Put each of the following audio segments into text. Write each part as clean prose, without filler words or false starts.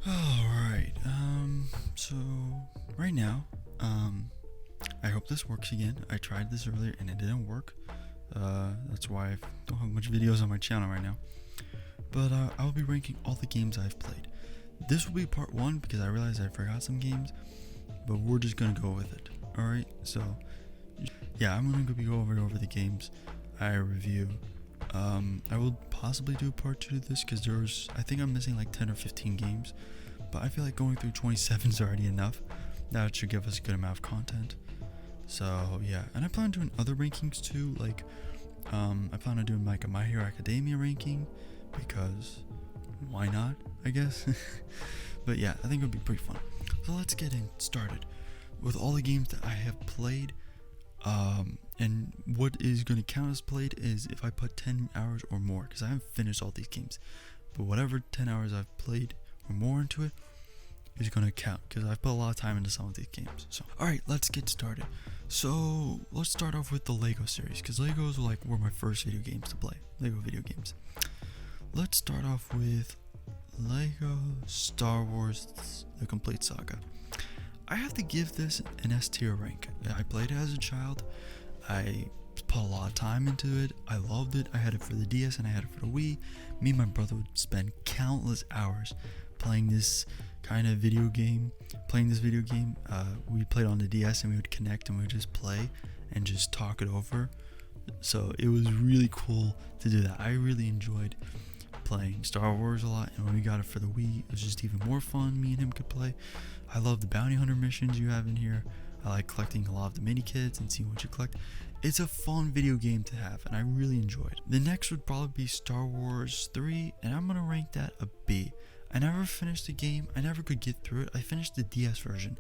Alright, so right now, I hope this works again. I tried this earlier and it didn't work. That's why I don't have much videos on my channel right now. But I'll be ranking all the games I've played. This will be part 1 because I realized I forgot some games, but we're just gonna go with it. Alright, so yeah, I'm gonna go over the games I review. I will possibly do part 2 to this because I think I'm missing like 10 or 15 games, but I feel like going through 27 is already enough. That should give us a good amount of content. So yeah, and I plan on doing other rankings too, like I plan on doing like a My Hero Academia ranking because why not, I guess. But yeah, I think it would be pretty fun. So let's get started with all the games that I have played. And what is going to count as played is if I put 10 hours or more, because I haven't finished all these games, but whatever 10 hours I've played or more into it is going to count, because I've put a lot of time into some of these games. So alright, let's get started. So let's start off with the Lego series, because Legos were my first video games to play. Lego video games. Let's start off with Lego Star Wars The Complete Saga. I have to give this an S tier rank. I played it as a child. I put a lot of time into it. I loved it. I had it for the DS and I had it for the Wii. Me and my brother would spend countless hours playing this kind of video game. We played on the DS and we would connect and we would just play and just talk it over. So it was really cool to do that. I really enjoyed playing Star Wars a lot, and when we got it for the Wii, it was just even more fun. Me and him could play. I love the bounty hunter missions you have in here. I like collecting a lot of the mini kits and seeing what you collect. It's a fun video game to have, and I really enjoyed. The next would probably be Star Wars 3, and I'm gonna rank that a B. I never finished the game. I never could get through it. I finished the DS version,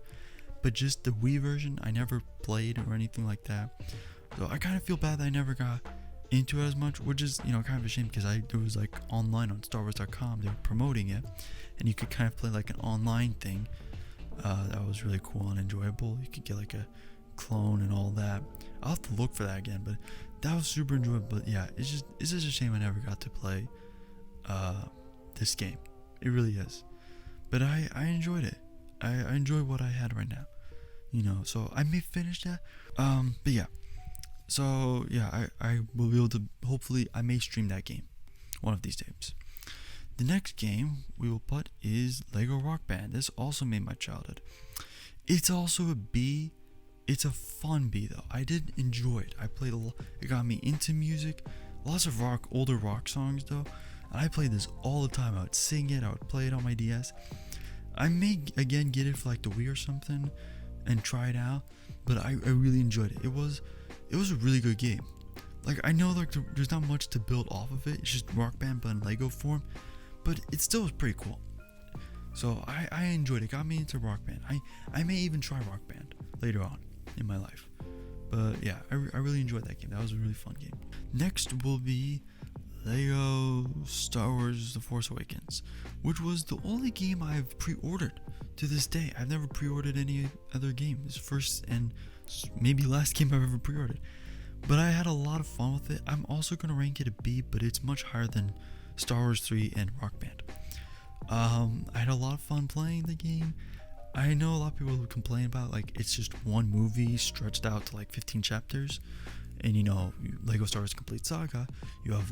but just the Wii version I never played or anything like that. So I kind of feel bad that I never got into it as much, which is kind of a shame, because it was like online on StarWars.com. They were promoting it, and you could kind of play like an online thing. That was really cool and enjoyable. You could get like a clone and all that. I'll have to look for that again, but that was super enjoyable. But yeah, it's just a shame I never got to play this game. It really is. But I enjoyed it. I enjoy what I had right now. So I may finish that. But yeah. So yeah, I will be able to, hopefully I may stream that game one of these days. The next game we will put is Lego Rock Band. This also made my childhood. It's also a B. It's a fun B though. I did enjoy it. I played a lot. It got me into music. Lots of older rock songs though. And I played this all the time. I would sing it. I would play it on my DS. I may again get it for like the Wii or something and try it out. But I really enjoyed it. It was a really good game. Like, I know there's not much to build off of it. It's just Rock Band but in Lego form. But it still was pretty cool. So I enjoyed it. It got me into Rock Band. I may even try Rock Band later on in my life. But yeah, I really enjoyed that game. That was a really fun game. Next will be Lego Star Wars The Force Awakens, which was the only game I've pre-ordered to this day. I've never pre-ordered any other game. This first and maybe last game I've ever pre-ordered. But I had a lot of fun with it. I'm also going to rank it a B, but it's much higher than Star Wars 3 and Rock Band. I had a lot of fun playing the game. I know a lot of people would complain about it's just one movie stretched out to 15 chapters. And Lego Star Wars Complete Saga, you have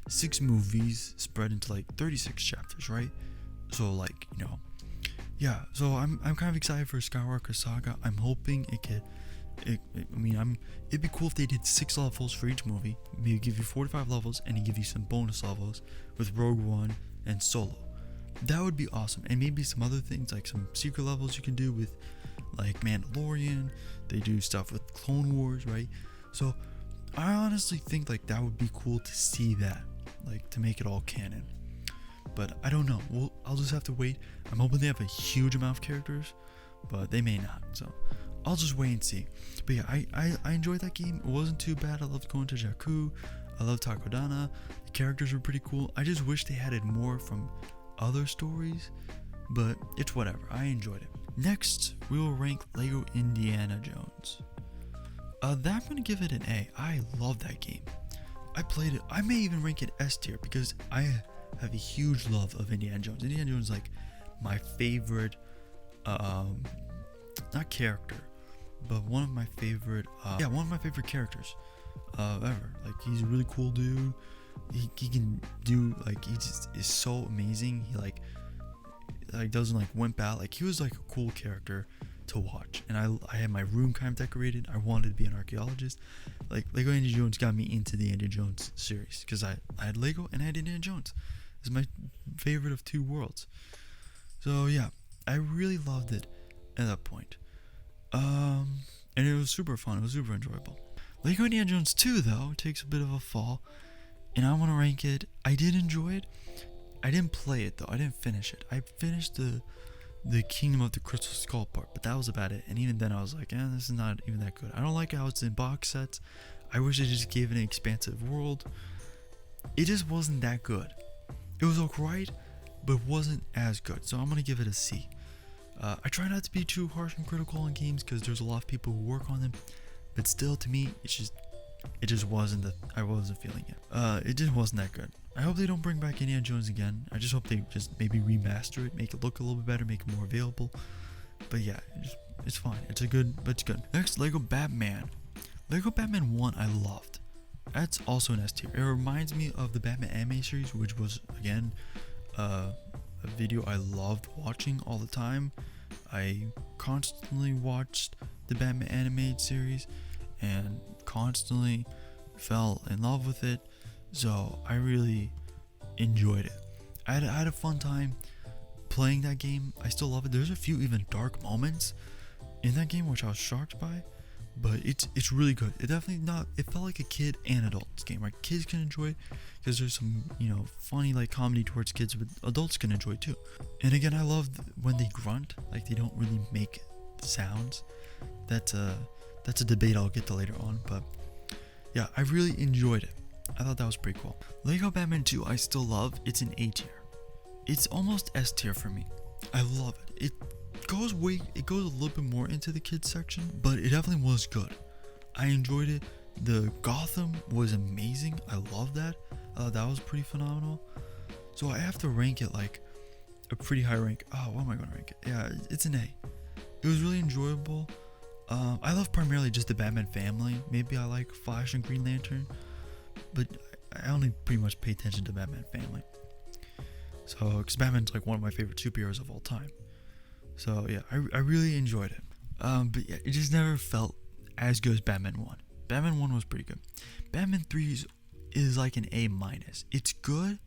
6 movies spread into 36 chapters, right? So yeah, so I'm kind of excited for Skywalker Saga. I'm hoping it'd be cool if they did 6 levels for each movie. Maybe give you 45 levels and give you some bonus levels with Rogue One and Solo. That would be awesome. And maybe some other things, like some secret levels you can do with Mandalorian. They do stuff with Clone Wars, right? So I honestly think that would be cool to see that, to make it all canon. But I don't know. I'll just have to wait. I'm hoping they have a huge amount of characters, but they may not. So I'll just wait and see. But yeah, I enjoyed that game. It wasn't too bad. I loved going to Jakku. I loved Takodana. The characters were pretty cool. I just wish they added more from other stories, but it's whatever. I enjoyed it. Next, we will rank Lego Indiana Jones. That I'm gonna give it an A. I love that game. I played it. I may even rank it S tier because I have a huge love of Indiana Jones. Indiana Jones is my favorite, not character, but one of my favorite, one of my favorite characters, ever. Like, he's a really cool dude. He can do, like, he just is so amazing. He like doesn't like wimp out. Like, he was like a cool character to watch, and I had my room kind of decorated. I wanted to be an archaeologist. Like, Lego Indiana Jones got me into the Indiana Jones series because I had Lego and I had Indiana Jones. It's my favorite of two worlds. So yeah, I really loved it at that point. And it was super fun. It was super enjoyable. Lego Indiana Jones 2 though takes a bit of a fall, and I want to rank it. I did enjoy it. I didn't play it though. I didn't finish it. I finished the Kingdom of the Crystal Skull part, but that was about it. And even then I was like, this is not even that good. I don't like how it's in box sets. I wish they just gave it an expansive world. It just wasn't that good. It was alright, but wasn't as good. So I'm gonna give it a C. I try not to be too harsh and critical on games because there's a lot of people who work on them, but still, to me, it just wasn't I wasn't feeling it. It just wasn't that good. I hope they don't bring back Indiana Jones again. I just hope they just maybe remaster it, make it look a little bit better, make it more available. But yeah, it's fine. It's good. Next, Lego Batman. Lego Batman 1 I loved. That's also an S tier. It reminds me of the Batman anime series, which was, again, a video I loved watching all the time. I constantly watched the Batman animated series and constantly fell in love with it. So I really enjoyed it. I had a fun time playing that game. I still love it. There's a few even dark moments in that game which I was shocked by, but it's really good. It felt like a kid and adults game, right? Kids can enjoy it because there's some, funny like comedy towards kids, but adults can enjoy it too. And again, I love when they grunt, like they don't really make sounds. That's a debate I'll get to later on, but yeah, I really enjoyed it. I thought that was pretty cool. Lego Batman 2 I still love. It's an A tier. It's almost S tier for me. I love it. It goes a little bit more into the kids section, but it definitely was good. I enjoyed it. The Gotham was amazing. I love that. That was pretty phenomenal. So I have to rank it like a pretty high rank. Oh, what am I going to rank it? Yeah, it's an A. It was really enjoyable. I love primarily just the Batman family. Maybe I like Flash and Green Lantern, but I only pretty much pay attention to Batman family. So, because Batman's like one of my favorite superheroes of all time. So yeah, I really enjoyed it. But yeah, it just never felt as good as Batman 1. Batman 1 was pretty good. Batman 3 is like an A-. It's good.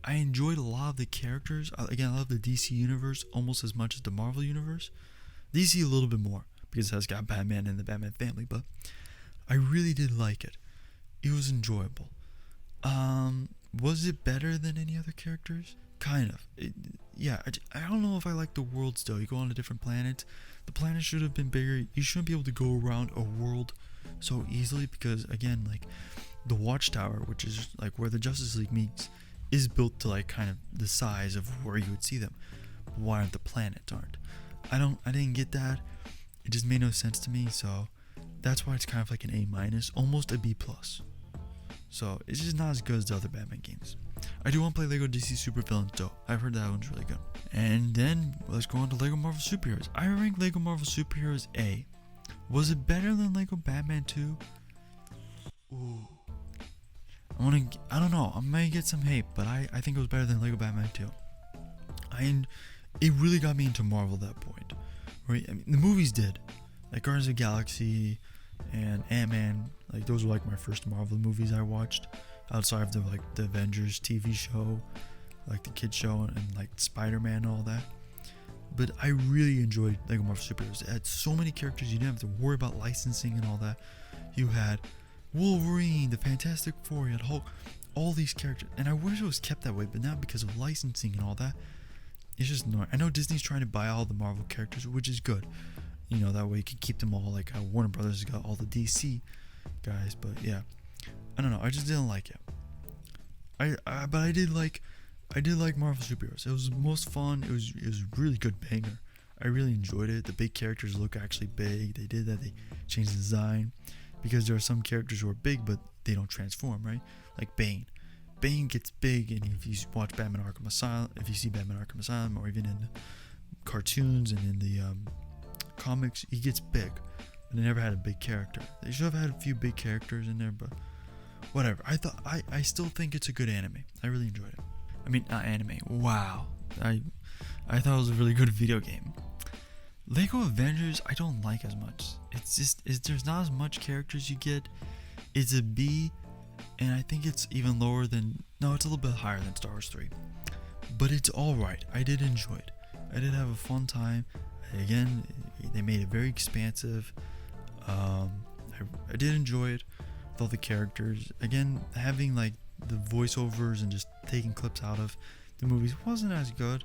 I enjoyed a lot of the characters. Again, I love the DC universe almost as much as the Marvel universe. DC a little bit more because it has got Batman and the Batman family, but I really did like it. It was enjoyable. Was it better than any other characters? Kind of. I don't know if I like the worlds though. You go on to different planets. The planet should have been bigger. You shouldn't be able to go around a world so easily because, again, like the Watchtower, which is like where the Justice League meets, is built to like kind of the size of where you would see them. Why aren't the planets aren't? I didn't get that. It just made no sense to me. So that's why it's kind of like an A-, almost a B+. So it's just not as good as the other Batman games. I do want to play Lego DC Supervillains though. I've heard that one's really good. And then let's go on to Lego Marvel Superheroes. I rank Lego Marvel Superheroes A. Was it better than Lego Batman 2? Ooh. I don't know. I might get some hate, but I think it was better than Lego Batman 2. It really got me into Marvel at that point. Right? I mean, the movies did. Like Guardians of the Galaxy and Ant-Man. Like those were like my first Marvel movies I watched. Outside of the Avengers TV show, like the kids show, and like Spider-Man and all that. But I really enjoyed Lego Marvel Superheroes. It had so many characters, you didn't have to worry about licensing and all that. You had Wolverine, the Fantastic Four, you had Hulk, all these characters. And I wish it was kept that way, but now because of licensing and all that, it's just annoying. I know Disney's trying to buy all the Marvel characters, which is good. That way you can keep them all, like how Warner Brothers has got all the DC guys. But yeah, I don't know. I just didn't like it. But I did like Marvel Superheroes. It was the most fun. It was a really good banger. I really enjoyed it. The big characters look actually big. They did that. They changed the design because there are some characters who are big but they don't transform, right? Like Bane. Bane gets big, and if you watch Batman Arkham Asylum, if you see Batman Arkham Asylum, or even in cartoons and in the comics, he gets big, but they never had a big character. They should have had a few big characters in there, but whatever. I still think it's a good anime. I really enjoyed it. I mean, not anime. Wow, I thought it was a really good video game. Lego Avengers, I don't like as much. There's not as much characters you get. It's a B, and I think it's even lower than, no, it's a little bit higher than Star Wars 3. But it's alright. I did enjoy it. I did have a fun time. Again, they made it very expansive. I did enjoy it with all the characters. Again, having like the voiceovers and just taking clips out of the movies wasn't as good,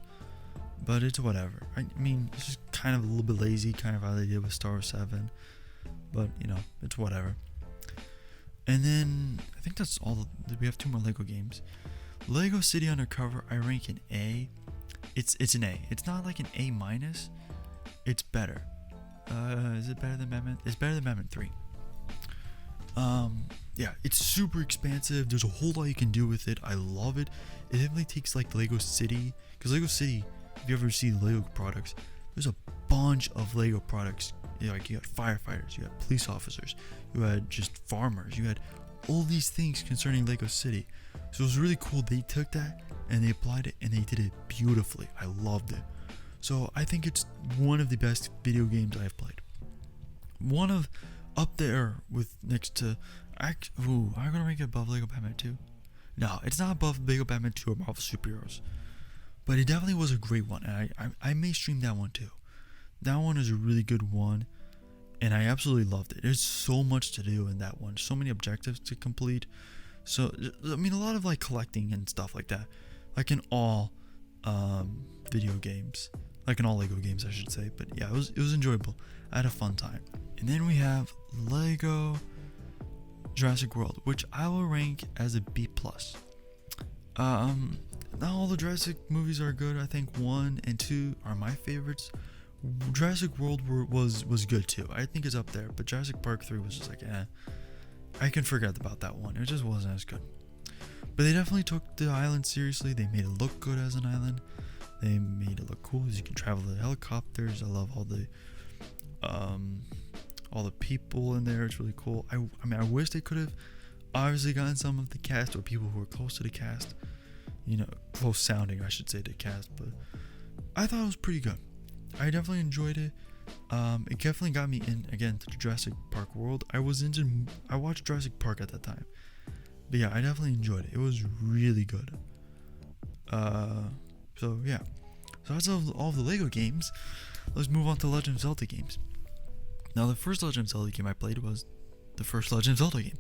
but it's whatever. I mean, it's just kind of a little bit lazy, kind of how they did with Star Wars 7, but you know, it's whatever. And then I think that's all. We have 2 more Lego games. Lego City Undercover, I rank an A. It's an A. It's not like an A minus. It's better. Is it better than Batman? It's better than Batman 3. Yeah, it's super expansive. There's a whole lot you can do with it. I love it. It definitely takes like Lego City, because Lego City, if you ever see the Lego products, there's a bunch of Lego products. Like, you had firefighters, you had police officers, you had just farmers, you had all these things concerning Lego City. So it was really cool. They took that and they applied it, and they did it beautifully. I loved it. So I think it's one of the best video games I've played. One of up there with next to, I'm gonna rank it above Lego Batman 2. No, it's not above Lego Batman 2 or Marvel Superheroes, but it definitely was a great one, and I may stream that one too. That one is a really good one, and I absolutely loved it. There's so much to do in that one, so many objectives to complete. So I mean, a lot of like collecting and stuff like that, like in all video games, like in all Lego games, I should say. But yeah, it was enjoyable. I had a fun time. And then we have Lego Jurassic World, which I will rank as a B+. Not all the Jurassic movies are good. I think 1 and 2 are my favorites. Jurassic World was good too. I think it's up there, but Jurassic Park 3 was just like, I can forget about that one. It just wasn't as good. But they definitely took the island seriously. They made it look good as an island. They made it look cool, as you can travel with helicopters. I love all the people in there. It's really cool. I mean, I wish they could have obviously gotten some of the cast, or people who were close to the cast, you know, close sounding, I should say, to cast. But I thought it was pretty good. I definitely enjoyed it. It definitely got me in again to the Jurassic Park world. I watched Jurassic Park at that time, but yeah, I definitely enjoyed it. It was really good. So yeah, so that's all of the Lego games. Let's move on to Legend of Zelda games. Now, the first Legend of Zelda game I played was the first Legend of Zelda game,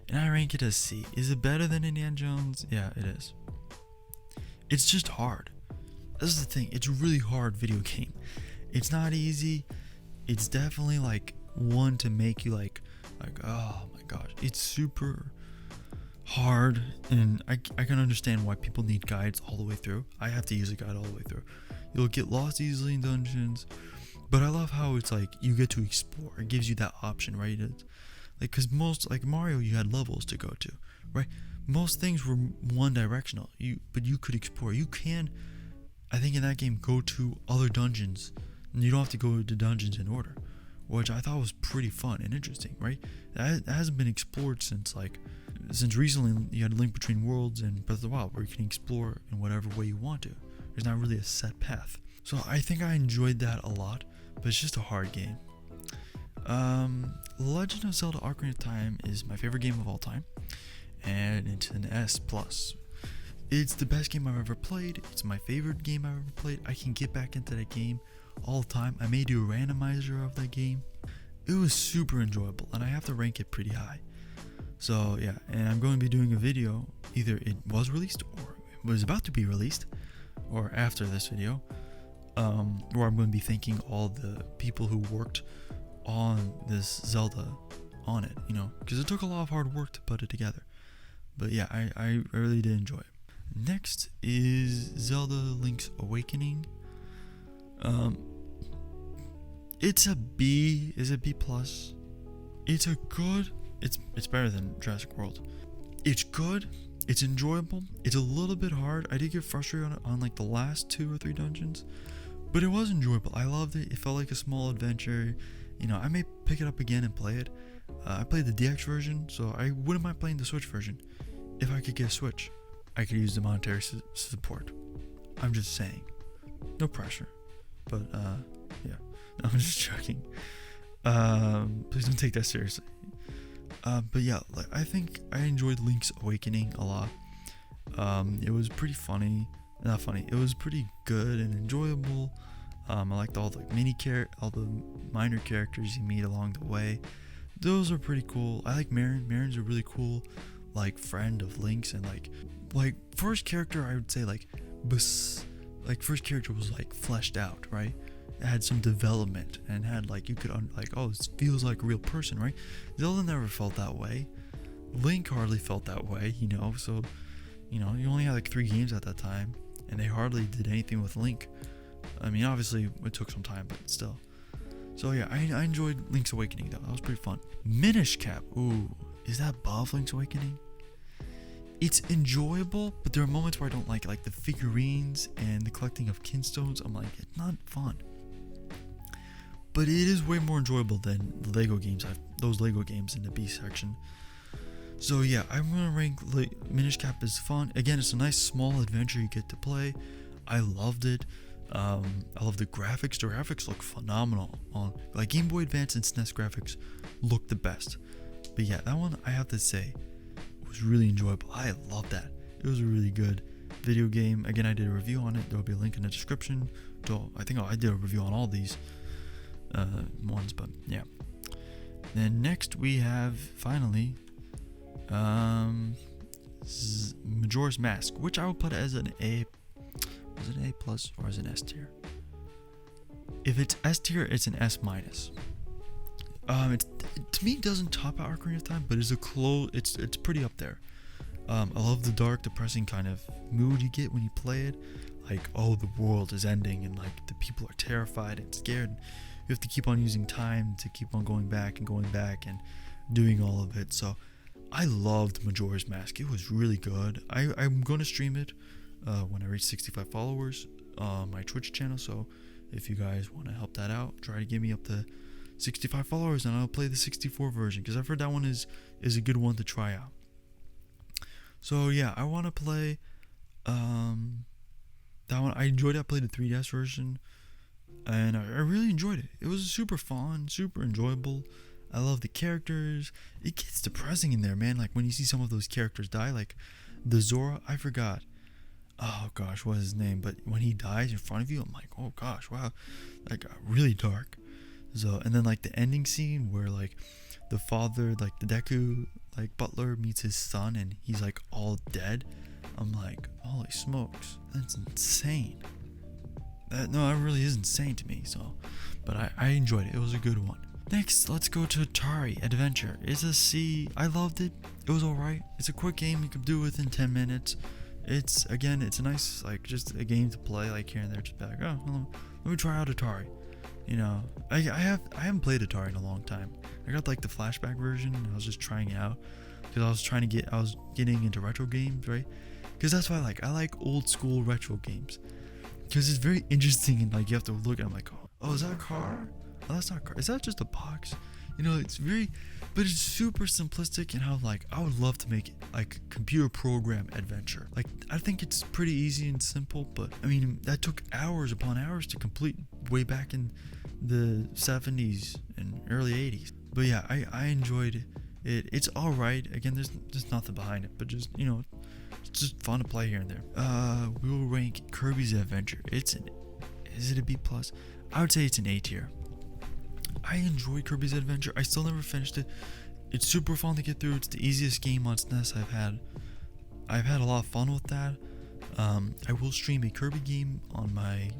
and I rank it as C. Is it better than Indiana Jones? Yeah, it is. It's just hard. This is the thing. It's a really hard video game. It's not easy. It's definitely like one to make you like, oh my gosh. It's super hard, and I can understand why people need guides all the way through. I have to use a guide all the way through. You'll get lost easily in dungeons, but I love how it's like you get to explore. It gives you that option, right? It's like, because most, like Mario, you had levels to go to, right? Most things were one directional. But you could explore. You can, I think, in that game, go to other dungeons, and you don't have to go to dungeons in order, which I thought was pretty fun and interesting, right? That hasn't been explored since recently. You had Link Between Worlds and Breath of the Wild, where you can explore in whatever way you want to. There's not really a set path. So I think I enjoyed that a lot, but it's just a hard game. Legend of Zelda Ocarina of Time is my favorite game of all time, and it's an S+. It's the best game I've ever played. It's my favorite game I've ever played. I can get back into that game all the time. I may do a randomizer of that game. It was super enjoyable, and I have to rank it pretty high. So yeah, and I'm going to be doing a video, either it was released or it was about to be released, or after this video, where I'm going to be thanking all the people who worked on this Zelda on it, you know, because it took a lot of hard work to put it together. But yeah, I really did enjoy it. Next is Zelda Link's Awakening. It's a B. Is it B+? It's better than Jurassic World. It's good. It's enjoyable. It's a little bit hard. I did get frustrated on like the last 2 or 3 dungeons, but it was enjoyable. I loved it. It felt like a small adventure. You know, I may pick it up again and play it. I played the DX version, so I wouldn't mind playing the Switch version. If I could get a Switch, I could use the monetary support. I'm just saying. No pressure. But, yeah. No, I'm just joking. Please don't take that seriously. But yeah, like, I think I enjoyed Link's Awakening a lot. It was pretty funny. Not funny. It was pretty good and enjoyable. I liked all the all the minor characters you meet along the way. Those are pretty cool. I like Marin. Marin's a really cool, like, friend of Link's, and like first character I would say first character was like fleshed out, right? It had some development and had like you could oh, this feels like a real person, right? Zelda never felt that way. Link hardly felt that way, you know. So, you know, you only had like 3 games at that time, and they hardly did anything with Link. I mean, obviously it took some time, but still. So yeah, I enjoyed Link's Awakening though. That was pretty fun. Minish Cap. Ooh, is that above Link's Awakening? It's enjoyable, but there are moments where I don't like it, like the figurines and the collecting of kinstones. I'm like, it's not fun. But it is way more enjoyable than the Lego games. Those Lego games in the B section. So yeah, I'm gonna rank Minish Cap as fun. Again, it's a nice small adventure you get to play. I loved it. I love the graphics. The graphics look phenomenal on like Game Boy Advance and SNES graphics look the best. But yeah, that one I have to say was really enjoyable. I love that. It was a really good video game. Again, I did a review on it. There will be a link in the description. So I think I did a review on all these ones, but yeah. Then next we have finally Majora's Mask, which I would put as an A. Is it an A plus or is it an S tier? If it's S tier, it's an S minus. It to me doesn't top out Ocarina of Time, but it's it's pretty up there. I love the dark, depressing kind of mood you get when you play it. Like, oh, the world is ending and like the people are terrified and scared. You have to keep on using time to keep on going back and doing all of it. So I loved Majora's Mask. It was really good. I'm going to stream it when I reach 65 followers on my Twitch channel. So if you guys want to help that out, try to get me up to 65 followers and I'll play the 64 version, because I've heard that one is a good one to try out. So yeah, I want to play that one. I enjoyed it. I played the 3DS version and I really enjoyed it. It was super fun, super enjoyable. I love the characters. It gets depressing in there, man. Like when you see some of those characters die, like the Zora, I forgot. Oh gosh, what is his name? But when he dies in front of you, I'm like, oh gosh, wow, that got really dark. So, and then like the ending scene where like the father, like the Deku, like butler meets his son and he's like all dead. I'm like, holy smokes, that's insane. That really is insane to me. So, but I enjoyed it. It was a good one. Next, let's go to Atari Adventure. It's a C. I loved it. It was alright. It's a quick game you can do within 10 minutes. It's a nice, like, just a game to play, like, here and there. Just be like, oh, well, let me try out Atari. You know, I haven't played Atari in a long time. I got, like, the flashback version, and I was just trying it out. Because I was getting into retro games, right? Because that's why I like old school retro games. Because it's very interesting, and, like, you have to look at it, I'm like, oh, is that a car? Oh, that's not a car. Is that just a box? You know, but it's super simplistic, and how, like, I would love to make it like computer program adventure. Like, I think it's pretty easy and simple, but I mean, that took hours upon hours to complete way back in the 70s and early 80s. But yeah, I enjoyed it. It's all right. Again, there's just nothing behind it, but just, you know, it's just fun to play here and there. We will rank Kirby's Adventure. Is it a B plus? I would say it's an A tier. I enjoyed Kirby's Adventure. I still never finished it. It's super fun to get through. It's the easiest game on SNES I've had. I've had a lot of fun with that. I will stream a Kirby game on my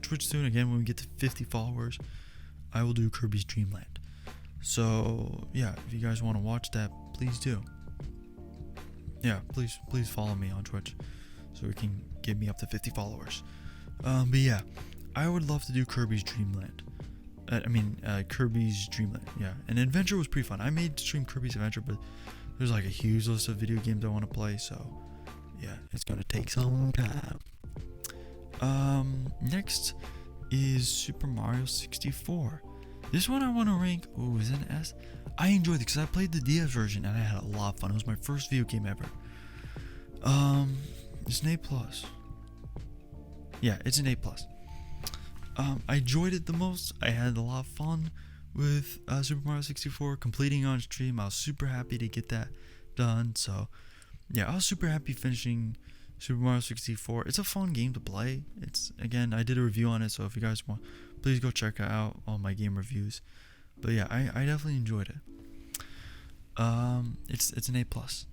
Twitch soon. Again, when we get to 50 followers, I will do Kirby's Dream Land. So yeah, if you guys want to watch that, please do. Yeah, please follow me on Twitch so we can get me up to 50 followers. But yeah, I would love to do Kirby's Dream Land. Kirby's Dream Land, yeah. And Adventure was pretty fun. I made stream Kirby's Adventure, but there's like a huge list of video games I want to play, so yeah, it's gonna take some time. Next is Super Mario 64. This one I want to rank. Oh, is it an S? I enjoyed it because I played the DS version and I had a lot of fun. It was my first video game ever. It's an A plus. Yeah, it's an A plus. I enjoyed it the most. I had a lot of fun with Super Mario 64 completing on stream. I was super happy to get that done. So yeah, I was super happy finishing Super Mario 64. It's a fun game to play. It's, again, I did a review on it, so if you guys want, please go check out all my game reviews. But yeah, I definitely enjoyed it. It's an A plus.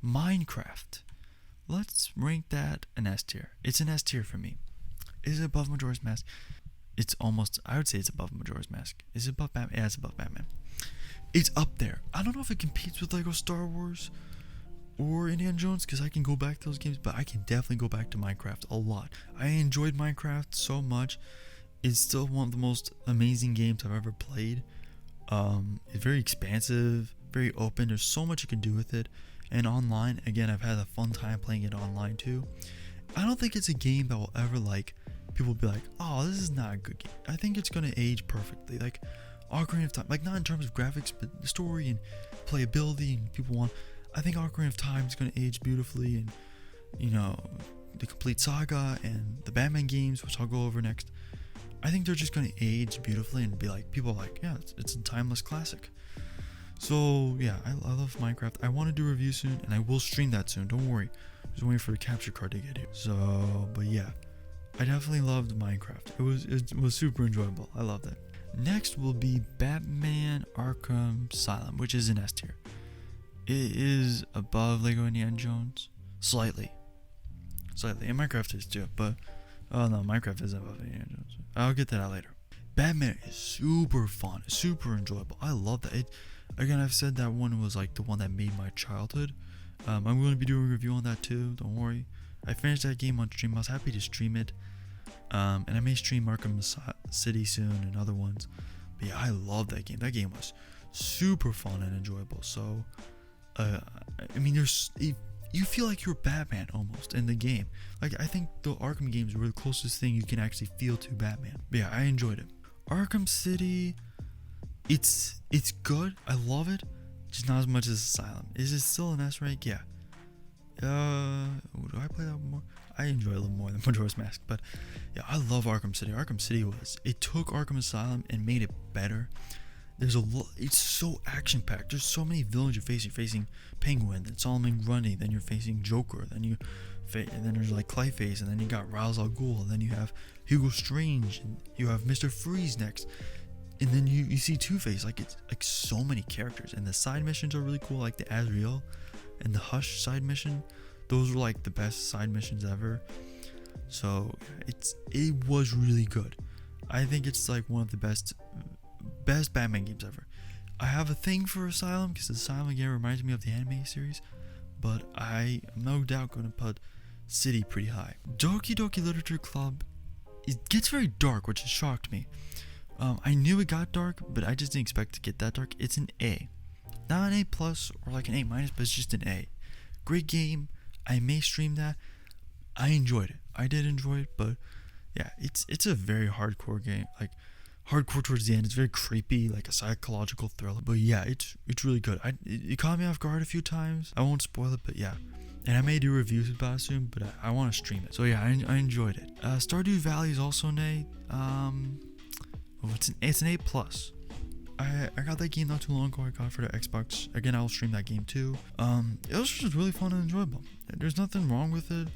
Minecraft. Let's rank that an S tier. It's an S tier for me. Is it above Majora's Mask? It's almost, I would say it's above Majora's Mask. Is it above Batman? Yeah, it's above Batman. It's up there. I don't know if it competes with Lego Star Wars or Indiana Jones, because I can go back to those games, but I can definitely go back to Minecraft a lot. I enjoyed Minecraft so much. It's still one of the most amazing games I've ever played. It's very expansive, very open. There's so much you can do with it. And online, again, I've had a fun time playing it online too. I don't think it's a game that will ever, like, people will be like, oh, this is not a good game. I think it's going to age perfectly. Like Ocarina of Time, like, not in terms of graphics, but the story and playability, and people want, I think Ocarina of Time is going to age beautifully, and, you know, the complete saga and the Batman games, which I'll go over next, I think they're just going to age beautifully and be like, people are like, yeah, it's a timeless classic. So yeah, I love Minecraft. I want to do a review soon, and I will stream that soon. Don't worry. Just waiting for the capture card to get here. So, but yeah, I definitely loved Minecraft. It was super enjoyable. I loved it. Next will be Batman Arkham Asylum, which is an S tier. It is above Lego Indiana Jones, slightly, and Minecraft is too. But oh no, Minecraft is above Indiana Jones. I'll get that out later. Batman is super fun, super enjoyable. I love that. Again, I've said that one was like the one that made my childhood. I'm going to be doing a review on that too. Don't worry. I finished that game on stream. I was happy to stream it. And I may stream Arkham City soon and other ones. But yeah, I love that game. That game was super fun and enjoyable. So, I mean, you feel like you're Batman almost in the game. Like, I think the Arkham games were the closest thing you can actually feel to Batman. But yeah, I enjoyed it. Arkham City, it's good. I love it. Just not as much as Asylum. Is it still an S rank? Yeah. Do I play that more? I enjoy it a little more than Majora's Mask, but yeah, I love Arkham City. Arkham City it took Arkham Asylum and made it better. It's so action packed. There's so many villains you're facing. You're facing Penguin, then Solomon Grundy, then you're facing Joker, and then there's like Clayface, and then you got Ra's al Ghul, and then you have Hugo Strange, and you have Mr. Freeze next, and then you see Two-Face. Like, it's like so many characters, and the side missions are really cool, like the Azrael and the Hush side mission. Those were like the best side missions ever. So it was really good. I think it's like one of the best Batman games ever. I have a thing for Asylum because Asylum again reminds me of the anime series, but I am no doubt going to put City pretty high. Doki Doki Literature Club, it gets very dark, which has shocked me. I knew it got dark, but I just didn't expect to get that dark. It's an A, not an A plus or like an A minus, but it's just an A. Great game. I may stream that. I enjoyed it. I did enjoy it, but yeah, it's a very hardcore game. Like, hardcore towards the end. It's very creepy, like a psychological thriller. But yeah, it's really good. It caught me off guard a few times. I won't spoil it, but yeah. And I may do reviews about it soon, but I want to stream it. So yeah, I enjoyed it. Stardew Valley is also an A. It's an A plus. I got that game not too long ago. I got it for the Xbox. Again, I'll stream that game too. It was just really fun and enjoyable. There's nothing wrong with it.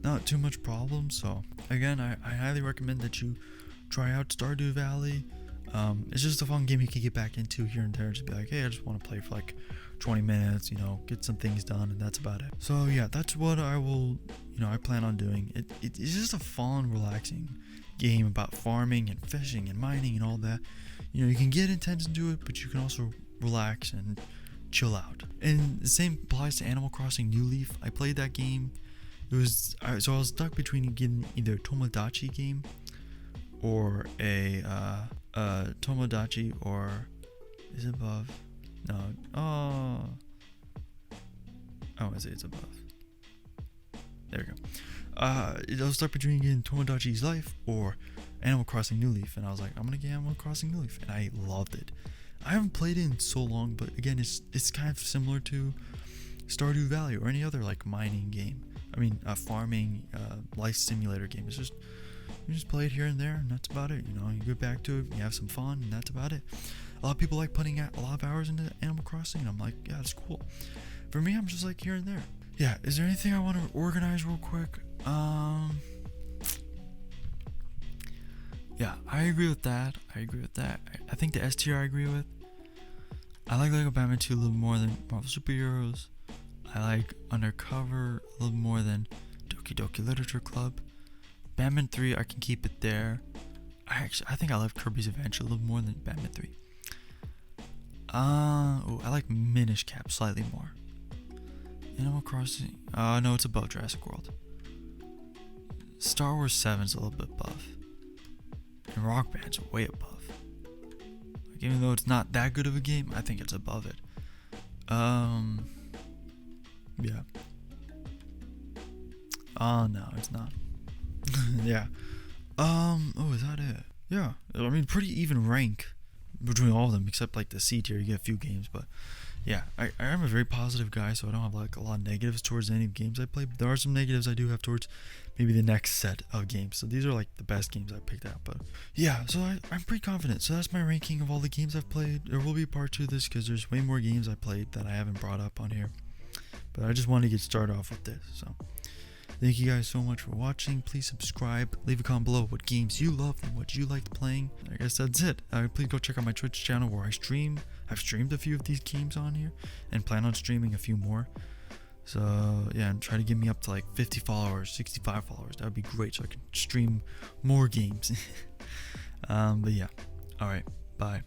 Not too much problem. So again, I highly recommend that you try out Stardew Valley. It's just a fun game you can get back into here and there. Just be like, hey, I just want to play for like 20 minutes, get some things done, and that's about it. So yeah, that's what I will, I plan on doing. It's just a fun, relaxing game about farming and fishing and mining and all that. You can get intense into it, but you can also relax and chill out. And the same applies to Animal Crossing New Leaf. I played that game. I was stuck between getting either a Tomodachi game or a Tomodachi, or is it above? No. I want to say it's above. There we go. It'll start between getting Tomodachi's Life or Animal Crossing New Leaf, and I was like, I'm gonna get Animal Crossing New Leaf, and I loved it. I haven't played it in so long, but again, it's kind of similar to Stardew Valley or any other like mining game. I mean, a farming life simulator game. It's just you just play it here and there, and that's about it. You know, you get back to it, you have some fun, and that's about it. A lot of people like putting a lot of hours into Animal Crossing, and I'm like, yeah, it's cool. For me, I'm just like here and there. Yeah, is there anything I want to organize real quick? Yeah, I agree with that. I think the S tier I agree with. I like Lego Batman 2 a little more than Marvel Superheroes. I like Undercover a little more than Doki Doki Literature Club. Batman 3, I can keep it there. I think I love Kirby's Adventure a little more than Batman 3. I like Minish Cap slightly more. Animal Crossing, no, it's above Jurassic World. Star Wars 7's a little bit above. And Rock Band's way above. Like, even though it's not that good of a game, I think it's above it. Yeah. Oh, no, it's not. Yeah. Oh, is that it? Yeah. I mean, pretty even rank between all of them, except like the C tier, you get a few games, but yeah, I am a very positive guy, so I don't have like a lot of negatives towards any games I play, but there are some negatives I do have towards maybe the next set of games. So these are like the best games I picked out, but yeah, so I'm pretty confident. So that's my ranking of all the games I've played. There will be part 2 of this because there's way more games I played that I haven't brought up on here, but I just wanted to get started off with this. So thank you guys so much for watching. Please subscribe, leave a comment below what games you love and what you liked playing. I guess that's it. Please go check out my Twitch channel where I stream. I've streamed a few of these games on here and plan on streaming a few more. So yeah, and try to get me up to like 50 followers, 65 followers. That would be great so I can stream more games. But yeah, alright, bye.